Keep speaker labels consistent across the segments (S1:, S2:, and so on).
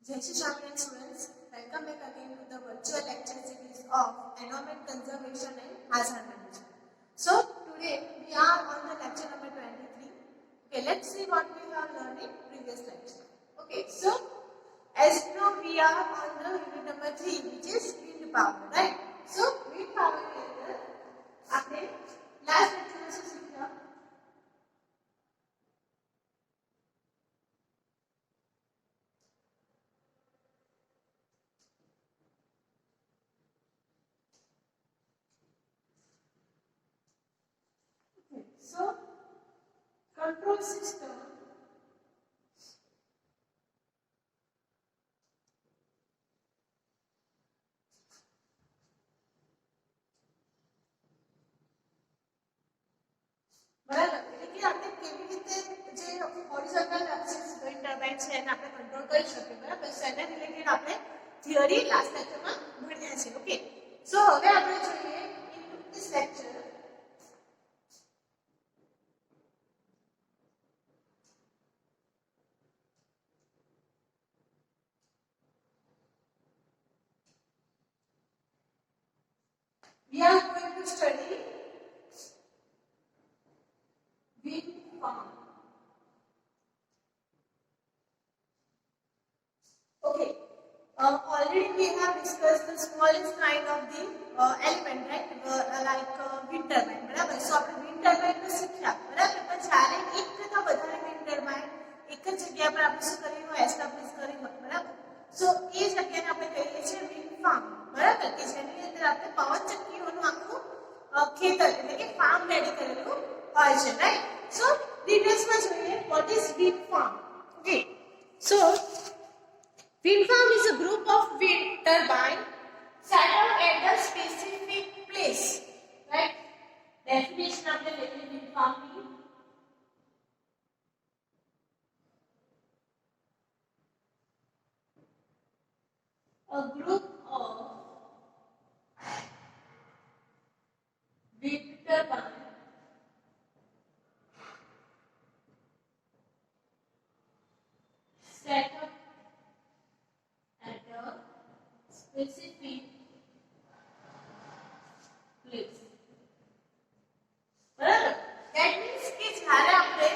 S1: Jai Shri Shamyan students, welcome back again to the virtual lecture series of Environment Conservation and Hazard Management. So today we are on the lecture number 23. Okay, let's see what we have learned in previous lecture. Okay, so as you know we are on the unit number 3 which is wind power, right? So wind power के अंदर आपने last lecture में से सीखा So, control system બરાબર એટલે કે આપણે કેવી રીતે જે હોરિઝોન્ટલ એક્સિસ વિન્ડ ટર્બાઇન છે એને આપણે કંટ્રોલ કરી શકીએ બરાબર સો એના રિલેટેડ આપણે થિયરી લાસ્ટ લેક્ચરમાં ભણ્યા છે ઓકે સો હવે આપણે જોઈએ in this lecture we are going to study wind farm. Okay. Already we have discussed the smallest kind of the element, right? Wind turbine. बराबर. So આપણે wind turbine નું શીખ્યા. બરાબર. તો જ્યારે એક કરતા વધારે wind turbine એક જ જગ્યા પર આપણે શું કરી હોય એસ્ટાબ્લિશ કરી હોય. બરાબર. So એ જગ્યાને આપણે કહીએ છીએ wind farm. બરાબર. કે જેની અંદર આપણે પવન ચક્કીઓનું આખું ખેતર એટલે કે farm રેડી કરેલું હોય છે, right? So details માં જોઈએ what is wind farm. Okay. So wind farm is a group of wind turbine set up at a specific place, right? Definition of the wind farm is a group of wind turbine set up at a specific place. બરાબર that means કે જ્યારે આપણે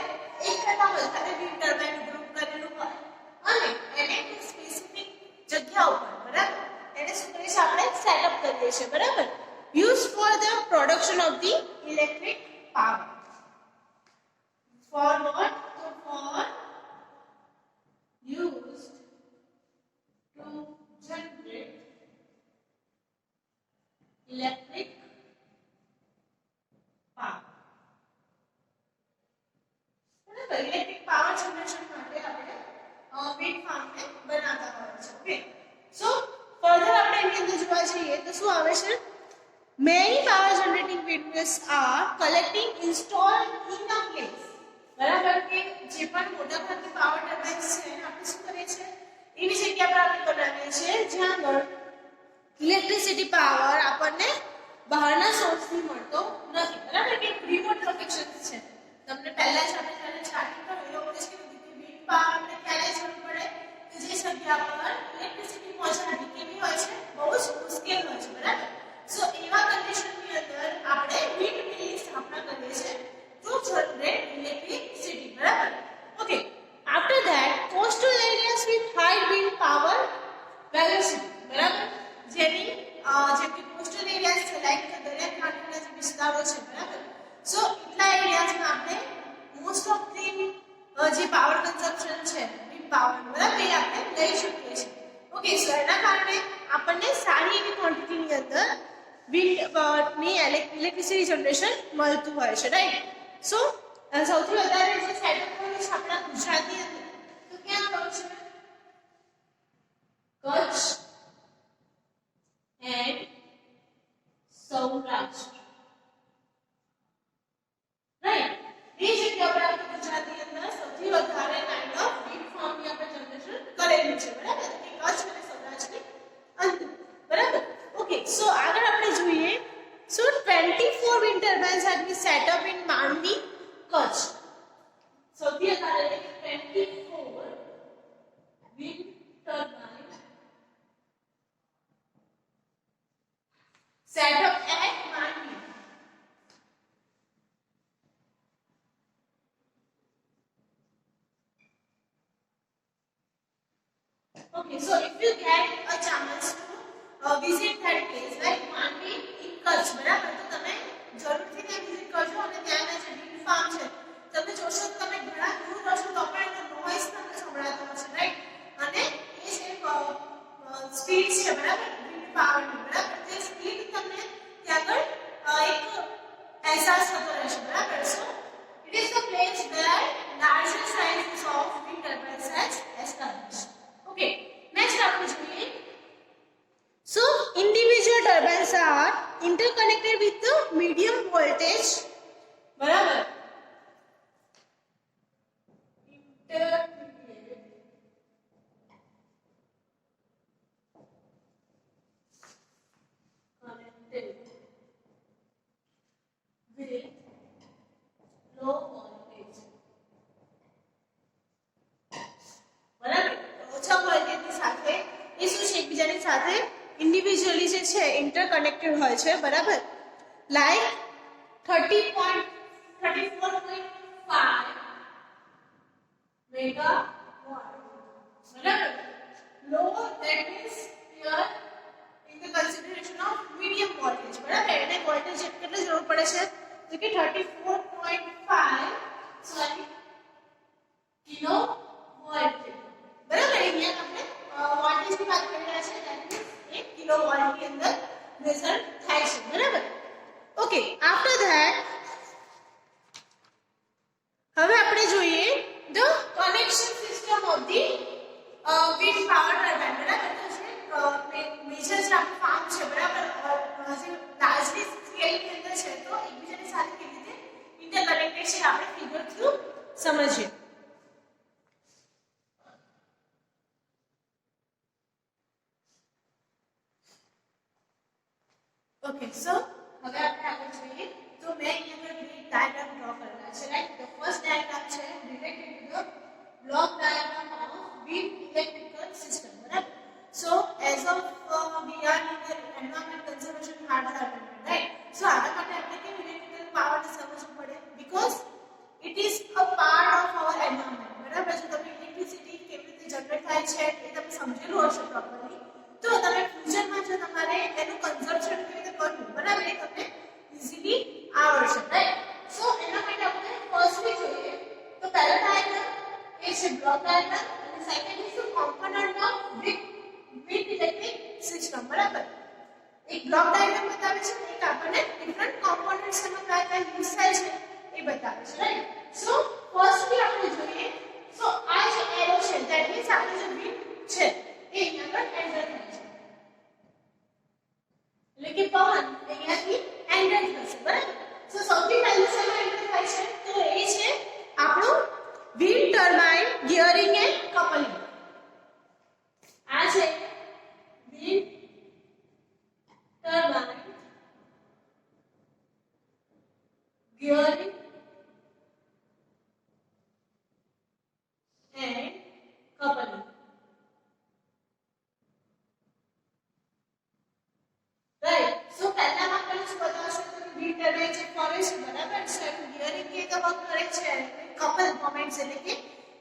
S1: એક કરતા વધારે wind turbine group કરેલું હોય અને એને એક સ્પેસિફિક જગ્યા ઉપર બરાબર એને શું કરીએ છીએ આપણે સેટઅપ કરીએ છીએ બરાબર used for the production of the electric power. For what? So for used to generate electric power. બરાબર ઇલેક્ટ્રિક પાવર જનરેશન માટે આપણે wind farm ને બનાવતા હોય છે ઓકે સો ફર્ધર આપણે એની અંદર જોવા જઈએ તો શું આવે છે many power generating windmills are collecting installed in a place બરાબર કે જે પણ મોટા ભાગની પાવર ટર્બાઇન્સ છે એને આપણે શું કરીએ છીએ એવી જગ્યા પર આપણે બનાવીએ છીએ જ્યાં આગળ ઇલેક્ટ્રિસિટી પાવર આપણને બહારના સોર્સથી મળતો નથી બરાબર કે રિમોટ લોકેશન્સ છે તમને પહેલા જ આપણે જ્યારે સ્ટાર્ટિંગ કરો એ લોકો કીધું કે વિન્ડ પાવર આપણે ક્યારે જરૂર પડે કે જે જગ્યા પર ઇલેક્ટ્રિસિટી પહોંચાડવી કેવી હોય છે બહુ જ મુશ્કેલ હોય છે બરાબર સો એવા કન્ડિશનની અંદર આપણે વિન્ડ મિલની સ્થાપના કરીએ છીએ to generate electricity બરાબર okay after that coastal areas with high wind power velocity બરાબર જેની જેમ કે coastal areas છે લાઈક દરિયા કાંઠાના જે વિસ્તારો છે બરાબર સો એટલા એરિયાઝમાં આપણે મોસ્ટ ઓફ ધી જે પાવર કન્ઝમ્પશન છે વિન્ડ પાવર બરાબર એ આપણે લઈ શકીએ છીએ ઓકે સો એના કારણે આપણને સારી એવી ક્વોન્ટિટીની અંદર વિન્ડની ઇલેક્ટ્રિસિટી જનરેશન મળતું હોય છે રાઈટ સો સૌથી વધારે જે સેટઅપ હોય છે આપણા ગુજરાતની અંદર તો ક્યાં હોય છે કચ્છ એન્ડ સૌરાષ્ટ્ર રાઈટ એ જગ્યા પર આપણે ગુજરાતની અંદર સૌથી વધારે કાઇન્ડ ઓફ વિન્ડ ફાર્મની આપણે જનરેશન કરેલું છે બરાબર કે કચ્છ અને સૌરાષ્ટ્રની અંદર બરાબર ઓકે સો આગળ આપણે જોઈએ So 24 wind turbines have been set up in Manvi, Kutch. So here are 24 wind turbines Okay, so if you get a chance to visit that place, like Mandvi in Kutch, બરાબર, તો તમે જરૂરથી ત્યાં visit કરજો અને ત્યાંના જે વિન્ડ ફાર્મ છે તમે જોશો તો તમે ઘણા દૂર રહેશો તો પણ એનો નોઇઝ તમને સંભળાતો હશે, રાઈટ? અને એ જે સ્પીડ છે, બરાબર, વિન્ડ પાવરની, બરાબર, તે સ્પીડ તમને ત્યાં આગળ એક અહેસાસ થતો રહેશે, બરાબર? સો it is the place where larger sizes of wind turbines has established. Okay, next આપણે જોઈએ. So individual turbines are interconnected with the medium voltage, બરાબર, interconnected with low voltage, બરાબર, ઓછા વોલ્ટેજની સાથે એ શું છે, એકબીજાની સાથે ઇન્ડિવિડ્યુઅલી જે છે ઇન્ટરકનેક્ટેડ હોય છે, બરાબર, લાઈક 34.5 મેગાવોટ, બરાબર. લો, that means here in the consideration of medium voltage, બરાબર, એને વોલ્ટેજ કેટલી જરૂર પડે છે તો કે 34.5 સોરી કિલો વોલ્ટ, બરાબર. અહીંયા આપણે વોલ્ટેજની વાત કરી રહ્યા છીએ, that means 1 કિલો વોલ્ટની અંદર મેઝર થાય છે, બરાબર. ઓકે, આફ્ટર ધેટ હવે આપણે જોઈએ the connection system of the wind power turbine, બરાબર. તો જે મેજર જે આપણું ફાર્મ છે, બરાબર, જે લાર્જલી સ્કેલની અંદર છે તો એકબીજાની સાથે કેવી રીતે ઇન્ટરકનેક્ટેડ છે આપણે ફિગર થ્રુ સમજીએ. ઓકે, સો હવે આપણે આગળ જોઈએ તો મેં અહીંયા આગળ બે ડાયાગ્રામ ડ્રો કરેલા છે, રાઈટ? ધ ફર્સ્ટ ડાયાગ્રામ છે related to the block diagram of wind electrical system, બરાબર. So as of we are in the environment conservation hard department, right? So આના માટે આપણે કેમ ઇલેક્ટ્રિકલ પાવરને સમજવું પડે, because it is a part of our environment, બરાબર. જો તમે ઇલેક્ટ્રિસિટી કેવી રીતે જનરેટ થાય છે એ તમે સમજેલું હશે પ્રોપરલી તો તમે ફ્યુચરમાં જો તમારે એનું કન્ઝર્વેશન કેવી રીતે કરવું, બરાબર, એ તમને ઇઝીલી આવડશે, રાઈટ? સો એના માટે આપણે ફર્સ્ટલી જોઈએ તો પહેલો ડાયાગ્રામ એ છે બ્લોક ડાયાગ્રામ અને second is the component of wind electric system, બરાબર. એક બ્લોક ડાયાગ્રામ બતાવે છે અને એક આપણને ડિફરન્ટ કોમ્પોનન્ટ્સ એમાં કયા કયા યુઝ થાય છે એ બતાવે છે, રાઈટ? સો ફર્સ્ટલી આપણે જોઈએ સો આ જે એરો છે ધેટ મીન્સ આપણું જે વિન્ડ છે એ અહીંયા આગળ એન્ટર થાય છે, એટલે કે પવન અહીંયાથી એન્ટર થશે, બરાબર. સો સૌથી પહેલું શેમાં એન્ટર થાય છે તો એ છે આપણું wind turbine gearing and coupling. આ છે wind turbine gearing and coupling, right? So પહેલામાં આપણે શું બતાવશું તો વિન્ડ ટર્બાઇન જે ફરે છે, બરાબર, સો એનું ગિયરિંગ કે તો વર્ક કરે છે, કપલ મોમેન્ટ્સ એટલે કે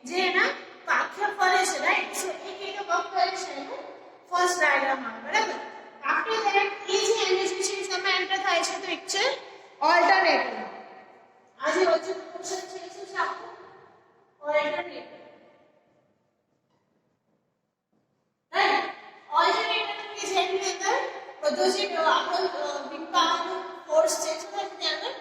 S1: જે એના પાખિયા ફરે છે, રાઈટ? સો એ કે તો વર્ક કરે છે એનું ફર્સ્ટ ડાયાગ્રામમાં, બરાબર. આફ્ટર ધેટ એ જે એનર્જી છે એમાં એન્ટર થાય છે તો એક છે ઓલ્ટરનેટર. આ જે વચ્ચેનું પોર્શન છે એ શું છે આપણું ઓલ્ટરનેટર, રાઈટ? ઓલ્ટરનેટર કે જેની અંદર બધો જે આપણો વિન્ડ પાવરનો ફોર્સ છે ત્યાં આગળ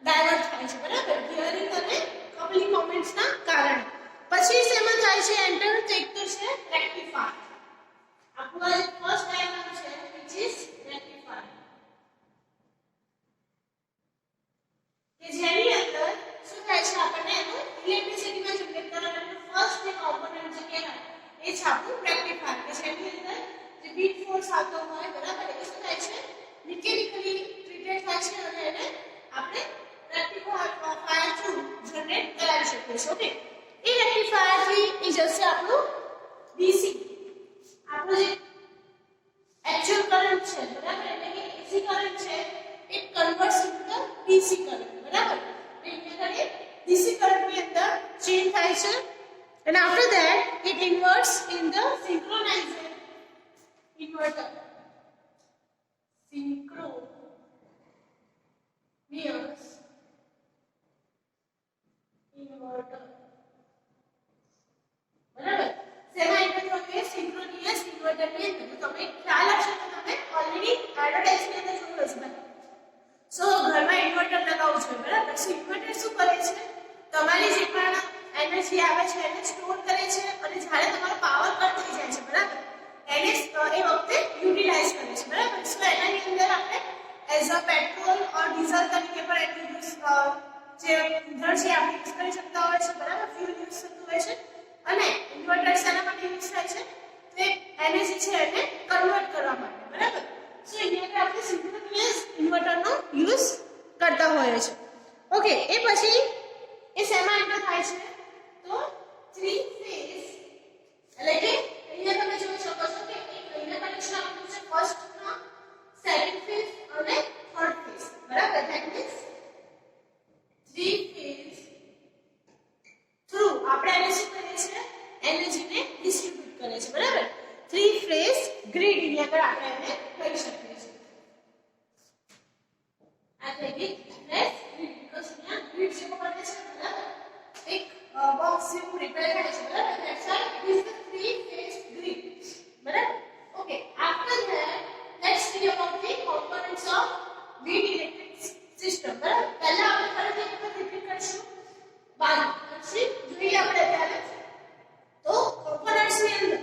S1: ડાયવર્ટ થાય છે, બરાબર, ગિયરિંગ અને કપલિંગ મોમેન્ટ્સના કારણે. પછી શેમાં થાય છે એન્ટર તો એક તો છે રેક્ટિફાયર. આપણું આ જે ફર્સ્ટ ડાયાગ્રામ છે which is rectifier, કે જેની અંદર શું થાય છે આપણને એનું ઇલેક્ટ્રિસિટીમાં જનરેટ કરવાનું ફર્સ્ટ જે કોમ્પોનન્ટ જે કહેવાય એ છે આપણું રેક્ટિફાયર, કે જેની અંદર જે બીટ ફોર્સ આવતો હોય, બરાબર, એ શું થાય છે મિકેનિકલી ટ્રીટેડ થાય છે અને એને આપણે રેક્ટિફાયર થ્રુ જનરેટ કરાવી શકીએ છીએ. ઓકે, એ રેક્ટિફાયર થી એ જશે આપણું ડીસી, આપણું જે एक्चुअल करंट છે, બરાબર, એટલે કે એસી કરંટ છે it converts into the DC current, બરાબર. એટલે કે DC current ની અંદર ચેન્જ થાય છે and after that it inverts in the synchronization જે ઇંધણ છે આપણે યુઝ કરી શકતા હોય છે બરાબર ફ્યુલ યુઝ થતું હોય છે અને ઇન્વર્ટર શેના માટે યુઝ થાય છે તો એનર્જી છે એને કન્વર્ટ કરવા માટે બરાબર સો અહીંયા આપણે સિન્ક્રોનિયસ ઇન્વર્ટરનો યુઝ કરતા હોઈએ છે ઓકે એ પછી એ શેમાં એન્ટર થાય છે તો 3 ફેઝ એટલે કે અહીંયા તમે જોઈ શકો છો કે એક અહીંયા કનેક્શન આપેલું છે ફર્સ્ટ માં સેકન્ડ ફેઝ અને થર્ડ ફેઝ બરાબર ધેટ મીન્સ 3 ફેઝ થ્રુ આપણે એને શું કરીએ છીએ એનર્જીને ડિસ્ટ્રીબ્યુટ કરે છે બરાબર 3 ફેઝ ગ્રીડ અહીંયા આગળ આપણે એને કહી શકીએ છીએ એટલે કે ફેઝ ગ્રીડ બીકોઝ અહીંયા ગ્રીડ જેવો બને છે બરાબર એક બોક્સ જેવું રિપેર થાય છે બરાબર that's why it is the 3 phase grid બરાબર okay after that let's see about the components of grid electric system બરાબર પહેલા આપણે ફરીથી એક વખત રિપીટ કરીશું બાદ પછી જોઈએ આપણે અત્યારે તો કોમ્પોનન્ટ્સ ની અંદર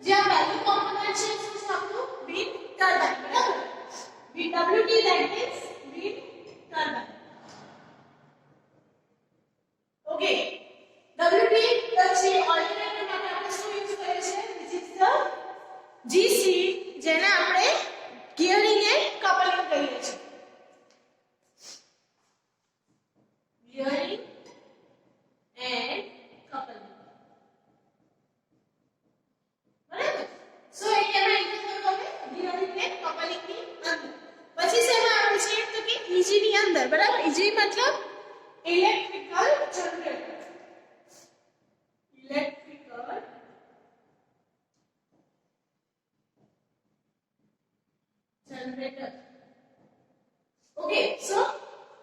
S1: જે આ પહેલું કોમ્પોનન્ટ છે શું છે આપણું વિન્ડ ટર્બાઇન બરાબર VWT that means wind turbine okay WT પછી ઓલ્ટરનેટર માટે આપણે શું યુઝ કરીએ છીએ which is the GC જેને આપણે ગિયરિંગ એન્ડ કપલિંગ કહીએ છીએ ગિયરિંગ એન્ડ કપલિંગ બરાબર સો એ કેમાં ઇન્ક્લુડ થયું હવે ગિયરિંગ એન્ડ કપલિંગ ની અંદર પછી શેમાં આવે છે તો કે EG ની અંદર બરાબર EG મતલબ electrical generator okay so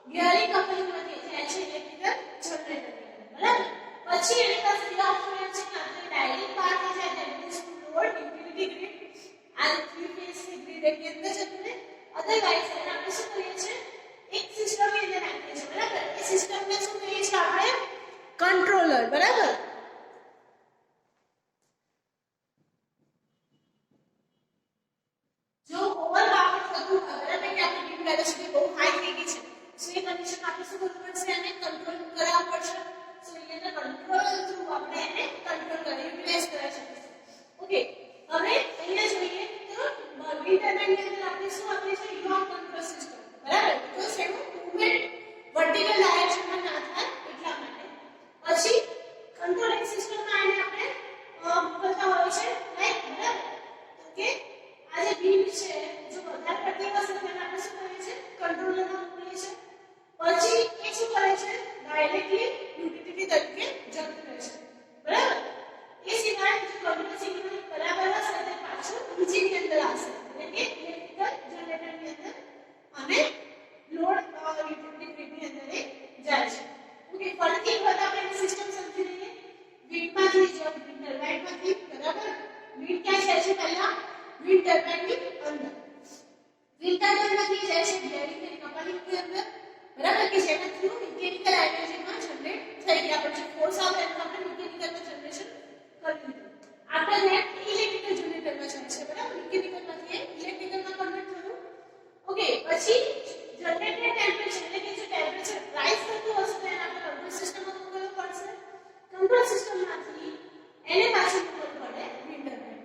S1: gearing coupling માંથી જાય છે ઇલેક્ટ્રિકલ જનરેટર બરાબર પછી એની પાસે બીજા ઓપ્શન છે કે આપણે ડાયરેક્ટ પાર્ટ છે that means load utility grid and 3 phase grid એની અંદર જતું રહે અધરવાઇઝ એને આપણે શું કરીએ છીએ એક સિસ્ટમ ની અંદર નાખીએ છીએ બરાબર એ સિસ્ટમ ને શું કહીએ છીએ આપણે કંટ્રોલર બરાબર જો ઓવર પાવર થતું હોય બરાબર કે આપણી બીમ વેલોસિટી બહુ હાઈ થઈ ગઈ છે સો એ કન્ડિશન આપણે શું કરવું પડશે એને કંટ્રોલ કરવા પડશે સો એને કંટ્રોલ થ્રુ આપણે એને કંટ્રોલ કરી યુટિલાઇઝ કરી શકીશું ઓકે હવે અહીંયા જોઈએ તો વિન્ડ ટર્બાઇન ની અંદર આપણે શું આપીએ છીએ યોક કંટ્રોલ સિસ્ટમ બરાબર બીકોઝ એનું મૂવમેન્ટ વર્ટિકલ ડાયરેક્શનમાં ના થાય એટલા માટે પછી કંટ્રોલિંગ સિસ્ટમમાં એને આપણે મોકલતા હોય છે રાઈટ બરાબર તો કે આ જે વિન્ડ છે જો વધારે પડતી હશે તો એને આપણે શું કરીએ છીએ કંટ્રોલરમાં મૂકીએ છીએ પછી એ શું કરે છે ડાયરેક્ટલી યુટિલિટી તરીકે જતું રહે છે બરાબર એ સિવાય જો કંટ્રોલ સિગ્નલ બરાબર હશે તો પાછું નીચેની અંદર આવશે એટલે કે ઇલેક્ટ્રિકલ જનરેટરની અંદર અને લોડ યુટિલિટી ગ્રીડની અંદર એ જાય છે ઓકે ફરીથી એક વખત આપણે સિસ્ટમ સમજી લઈએ વિન્ડમાંથી જો વિન્ડ ટર્બાઇનમાંથી બરાબર વિન્ડ ક્યાં જાય છે પહેલા વિન્ડ ટર્બાઇન ની અંદર વિન્ડ ટર્બાઇન માંથી જાય છે ગિયરિંગ એન્ડ કપલિંગ ની અંદર બરાબર કે જેના થ્રુ મિકેનિકલ એનર્જીમાં જનરેટ થઈ ગયા પછી ફોર્સ આવે એટલે આપણે મિકેનિકલમાં જનરેશન કરી દીધું આફ્ટર ધેટ ઇલેક્ટ્રિકલ જનરેટરમાં જાય છે બરાબર મિકેનિકલમાંથી ઇલેક્ટ્રિકલમાં કન્વર્ટ થયું ઓકે પછી જનરેટેડ ટેમ્પરેચર એટલે કે જો ટેમ્પરેચર રાઇઝ થતું હશે તો એને આપણે કંટ્રોલ સિસ્ટમમાં મોકલવું પડશે કંટ્રોલ સિસ્ટમમાંથી એને પાછું મોકલવું પડે wind turbine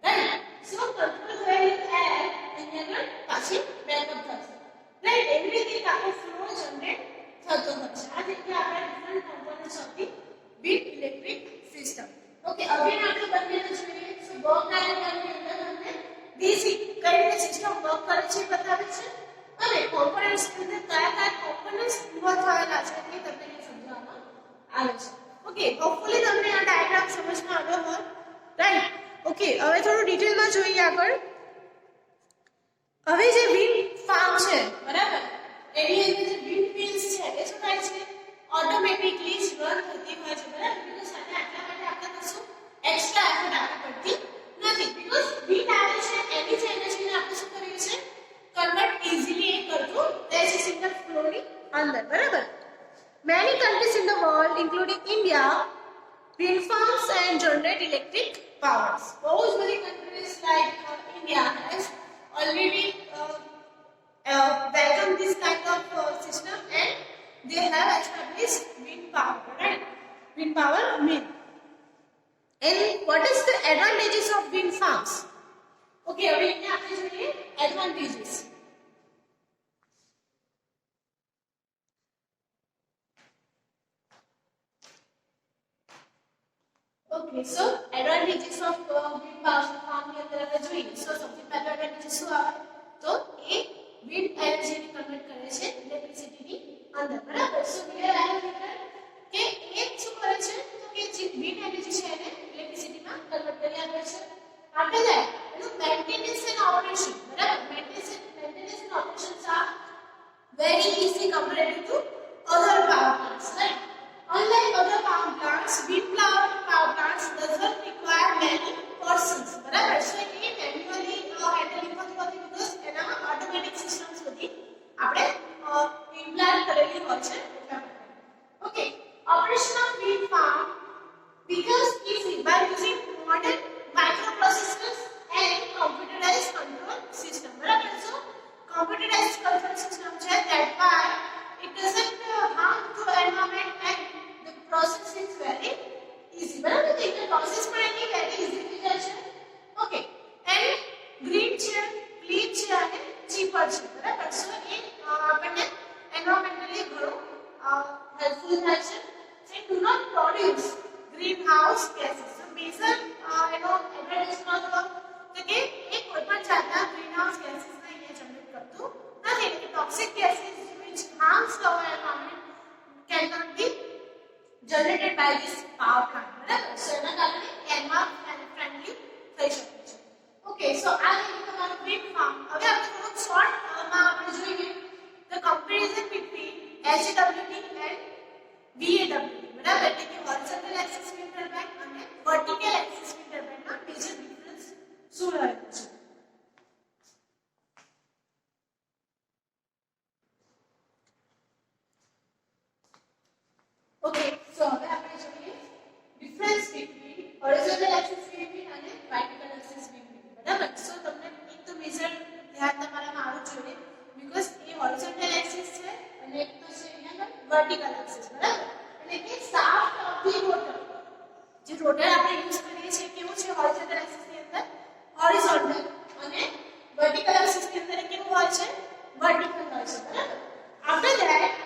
S1: right so control થયેલી એર અહીંયા આગળ પાછી બેકઅપ થશે રાઈટ એવી રીતે એક આખો ફ્લો જનરેટ થતો હશે આ રીતે આપણે different components of the wind electric system okay again આપણે બંનેને જોઈએ સો વર્ક ડાયાગ્રામની અંદર તમને બેઝિક કઈ રીતે સિસ્ટમ વર્ક કરે છે બતાવે છે અને કોમ્પોનન્ટ્સ ની અંદર કયા કયા કોમ્પોનન્ટ્સ ઇન્વોલ્વ થયેલા છે એ તમને સમજાવવામાં આવે છે ઓકે હોપફુલી તમને આ ડાયાગ્રામ સમજમાં આવ્યો હોય રાઈટ ઓકે હવે થોડું ડિટેલમાં જોઈએ આગળ હવે જે વિન્ડ ફાર્મ છે બરાબર એની અંદર જે વિન્ડ વ્હીલ્સ છે એ શું થાય છે ઓટોમેટિકલી જ રન થતી હોય છે બરાબર બીકોઝ સાથે આટલા માટે આપણે કશું એક્સ્ટ્રા એફર્ટ આપવી પડતી નથી બીકોઝ વિન્ડ આવે છે એની જ એનર્જીને આપણે શું કરીએ છીએ કન્વર્ટ ઇઝીલી એ કરતું રહે છે સિંગલ ફ્લોની અંદર બરાબર many countries in the world including India wind farms and generate electric powers बहुत many countries like India has already welcomed this kind of system and they have established okay, હવે અહીંયા આપણે જોઈએ એડવાન્ટેजेस. Okay, so advantages of wind power farm ની અંદર આપણે જોઈએ. So સૌથી પહેલો એડવાન્ટેજ શું આવે તો એ wind energy ને કન્વર્ટ કરે છે ઇલેક્ટ્રિસિટી ની અંદર, બરાબર. So clear આવ્યું કે એ શું કરે છે તો કે જે wind energy છે એને ઇલેક્ટ્રિસિટી માં કન્વર્ટ કરી આપે છે. After that, એનું maintenance and operation, બરાબર. Maintenance and operations are very easy compared to other power plants, right? Unlike other power plants, wind power plants doesn't require many persons, બરાબર. So એ manually handling નથી હોતી because એનામાં automatic systems બધી આપણે implant કરેલી હોય છે એટલા માટે. Okay, operation of wind farm becomes easy by using modern microprocessors and computerized control system, બરાબર. So computerized control system છે that why it doesn't harm to environment and the process is very easy, બરાબર. તો એટલે process પણ એની very easy થઈ જાય છે. Okay, and green છે, clean છે અને cheaper છે, બરાબર. So એ આપણને environmentally ઘણું helpful થાય છે and do not produce greenhouse gases. So major એનો એડવાન્ટેજ નો તો કે એ કોઈ પણ જાતના greenhouse gases ને અહીંયા જનરેટ કરતું નથી, એટલે toxic gases which harms the environment cannot be generated by this power plant, બરાબર. So એના કારણે environment friendly થઈ શકે છે. ઓકે, સો આ રીતે તમારું wind farm. હવે આપણે થોડુંક શોર્ટ માં આપણે જોઈએ the comparison between HWT and VAWT, બરાબર. એટલે કે horizontal axis wind turbine અને vertical axis wind turbine માં મેજર ડિફરન્સ શું રહેલું છે. ઓકે, સો હવે આપણે જોઈએ difference between horizontal axis wind અને વર્ટિકલ એક્સિસ વિન્ડ, બરાબર. સો તમને એક તો મેજર ધ્યાન તમારામાં આવવું જોઈએ બીકોઝ એ હોરિઝોન્ટલ એક્સિસ છે અને એક તો છે અહીંયા વર્ટિકલ એક્સિસ, બરાબર. એટલે કે શાફ્ટ ઓફ ધી રોટર, જે રોટર આપણે યુઝ કરીએ છીએ કેવું છે હોરિઝોન્ટલ એક્સિસ ની અંદર હોરિઝોન્ટલ અને વર્ટિકલ એક્સિસ ની અંદર કેવું હોય છે વર્ટિકલ હોય છે, બરાબર. After that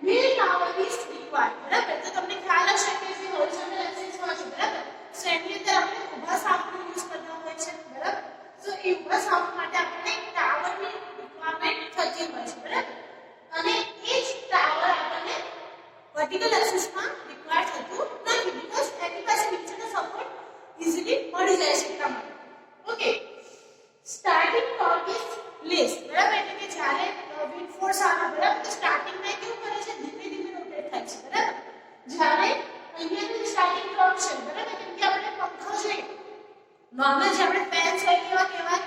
S1: wheel tower is required, બરાબર. તો તમને ખ્યાલ હશે કે જે હોરિઝોન્ટલ એક્સિસ હોય છે, બરાબર. સો એની અંદર આપણે ઊભા શાફ્ટનો યુઝ કરતા હોય છે, બરાબર. સો એ ઊભા શાફ્ટ માટે આપણને ટાવરની રિક્વાયરમેન્ટ થતી હોય છે, બરાબર. અને એ જ ટાવર આપણને વર્ટિકલ એક્સિસમાં રિક્વાયર થતું નથી બીકોઝ એની પાસે નીચેનો સપોર્ટ ઈઝીલી મળી જાય છે એટલા માટે. Okay, starting torque is less, બરાબર. એટલે કે જ્યારે વિન્ડ ફોર્સ આવે, બરાબર, તો સ્ટાર્ટિંગમાં કેવું કરે છે ધીમે ધીમે રોટેટ થાય છે, બરાબર. જ્યારે અહીંયાનું સ્ટાર્ટિંગ ટોર્ક છે, બરાબર, કેમ કે આપણે પંખો જોઈએ નોર્મલ જે આપણે ફેન છે કેવા કહેવાય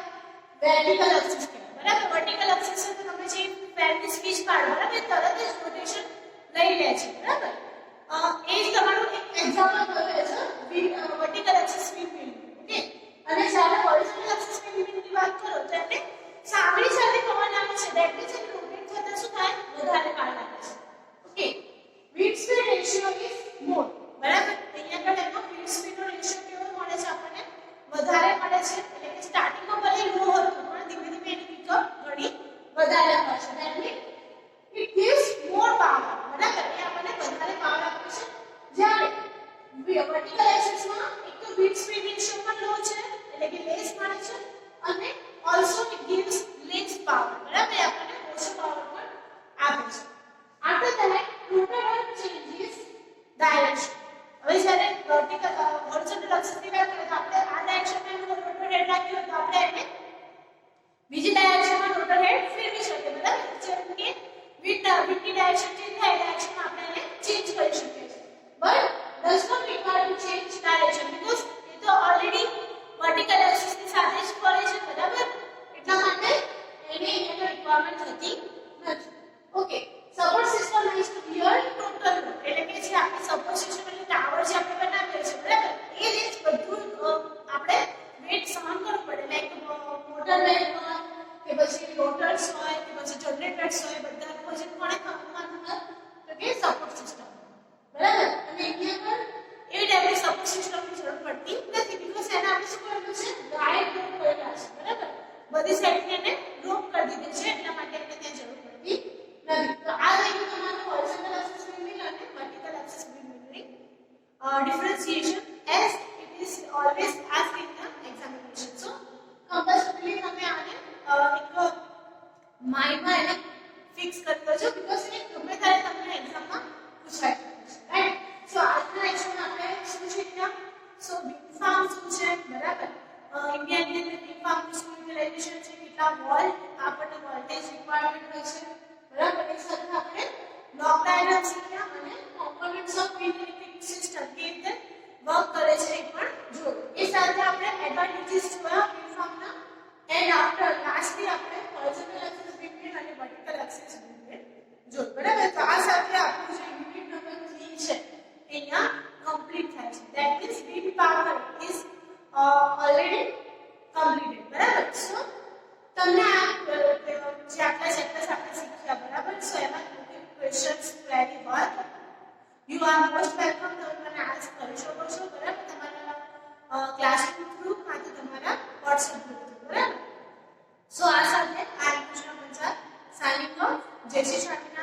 S1: વર્ટિકલ એક્સિસ કહેવાય, બરાબર. વર્ટિકલ એક્સિસ છે તો તમે જે ફેનની સ્વિચ પાડો, બરાબર, તરત જ રોટેશન લઈ લે છે, બરાબર. એ જ તમારું એક એક્ઝામ્પલ કહે છે વર્ટિકલ એક્સિસ વિન્ડ. ઓકે, અને જ્યારે હોરિઝોન્ટલ એક્સિસ વિન્ડની વાત કરો તો એટલે સામેની સાથે પવન આવે છે ધેટ મીન્સ એ રોટેટ થતા શું થાય વધારે કાળ લાગે છે. Okay, wind speed ratio is more, બરાબર. અહીંયા આગળ એનો વિન્ડ સ્પીડનો રેશિયો કેવો મળે છે આપણને વધારે મળે છે, એટલે કે સ્ટાર્ટિંગમાં ભલે લો હતું પણ ધીમે ધીમે એની પિકઅપ ઘણી વધારે હોય છે. That means it gives more power, બરાબર. એ આપણને વધારે પાવર આપે છે. જ્યારે વર્ટિકલ એક્સિસમાં એક તો વિન્ડ સ્પીડ રેશિયો પણ લો છે એટલે કે લેસ મળે છે અને also it gives less power, બરાબર. આપણને ઓછો પાવર પણ આપે છે. After that, rotor changes direction. હવે જ્યારે વર્ટિકલ હોરિઝોન્ટલ એક્સિસની વાત કરીએ તો આપણે આ ડાયરેક્શનમાં રોટર હેડ રાખ્યો તો આપણે એને બીજી ડાયરેક્શનમાં રોટર હેડ ફેરવી શકીએ, બરાબર. જેમ કે વિન્ડની ડાયરેક્શન ચેન્જ થાય ડાયરેક્શનમાં આપણે એને ચેન્જ કરી શકીએ છીએ, but does not require to change direction because એ તો ઓલરેડી વર્ટિકલ એક્સિસની સાથે જ ફરે છે, બરાબર. એટલા માટે એને એનો રિક્વાયરમેન્ટ થતી નથી. Okay, support system is to bear total load, એટલે કે જે આપણી સપોર્ટ સિસ્ટમ એટલે ટાવર જે આપણે બનાવીએ છીએ, બરાબર, એ જ બધું આપણે વેટ સહન કરવું પડે. લાઈક મોટર વેટ હોય કે પછી રોટર્સ હોય કે પછી જનરેટર્સ હોય, બધા વજન કોણે ખમવાનું હોય તો કે સપોર્ટ સિસ્ટમ, બરાબર. અને અહીંયા પર એવી ટાઈપની સપોર્ટ સિસ્ટમની જરૂર પડતી નથી બીકોઝ એને આપણે શું કરેલું છે ગાઈડ કરેલા છે, બરાબર. બધી સાઈડથી એને રોપ કરી દીધી છે એટલા માટે આપણે ત્યાં જરૂર પડતી નથી. તો આ થઈ ગયું તમારું હોરિઝોન્ટલ એક્સિસ વિન્ડમિલ અને વર્ટિકલ એક્સિસ વિન્ડમિલની differentiation as it is always asked in the examination. So compulsorily તમે આને એક માઇન્ડમાં એને ફિક્સ કરી દેજો because એ ગમે ત્યારે તમને એક્ઝામમાં પૂછાઈ શકે છે, રાઈટ? સો આજના લેક્ચરમાં આપણે શું શીખ્યા? સો વિન્ડ ફાર્મ શું છે, બરાબર? ઇન્ડિયાની અંદર વિન્ડ ફાર્મનું શું યુટિલાઇઝેશન છે, કેટલા વોલ્ટ આપણને વોલ્ટેજ રિક્વાયરમેન્ટ હોય છે, બરાબર? એ સાથે આપણે બ્લોક ડાયાગ્રામ શીખ્યા અને components of wind electric system કે રીતે વર્ક કરે છે એ પણ જોયું. એ સાથે આપણે એડવાન્ટેજીસ જોયા વિન્ડ ફાર્મના એન્ડ આફ્ટર લાસ્ટલી આપણે હોરિઝોન્ટલ એક્સિસ વિન્ડમિલ અને વર્ટિકલ એક્સિસ વિન્ડમિલ જોયું, બરાબર? તો આ સાથે આપણું જે યુનિટ નંબર 3 છે અહીંયા કમ્પ્લીટ થાય છે. That means wind power is already completed, બરાબર? સો તમને આ જે આટલા ચેપ્ટર્સ આપણે શીખ્યા, બરાબર? સો એમાં ક્વેશ્ચન્સ ક્વેરી હોય યુ આર મોસ્ટ વેલકમ, તમે મને આસ્ક કરી શકો છો, બરાબર? તમારા ક્લાસરૂમ થ્રુ કાં તો તમારા વોટ્સએપ ગ્રુપ થ્રુ, બરાબર? સો આ સાથે આ કૃષ્ણ પંચાલ સાઇનિંગ ઓફ. જય શ્રી કૃષ્ણ.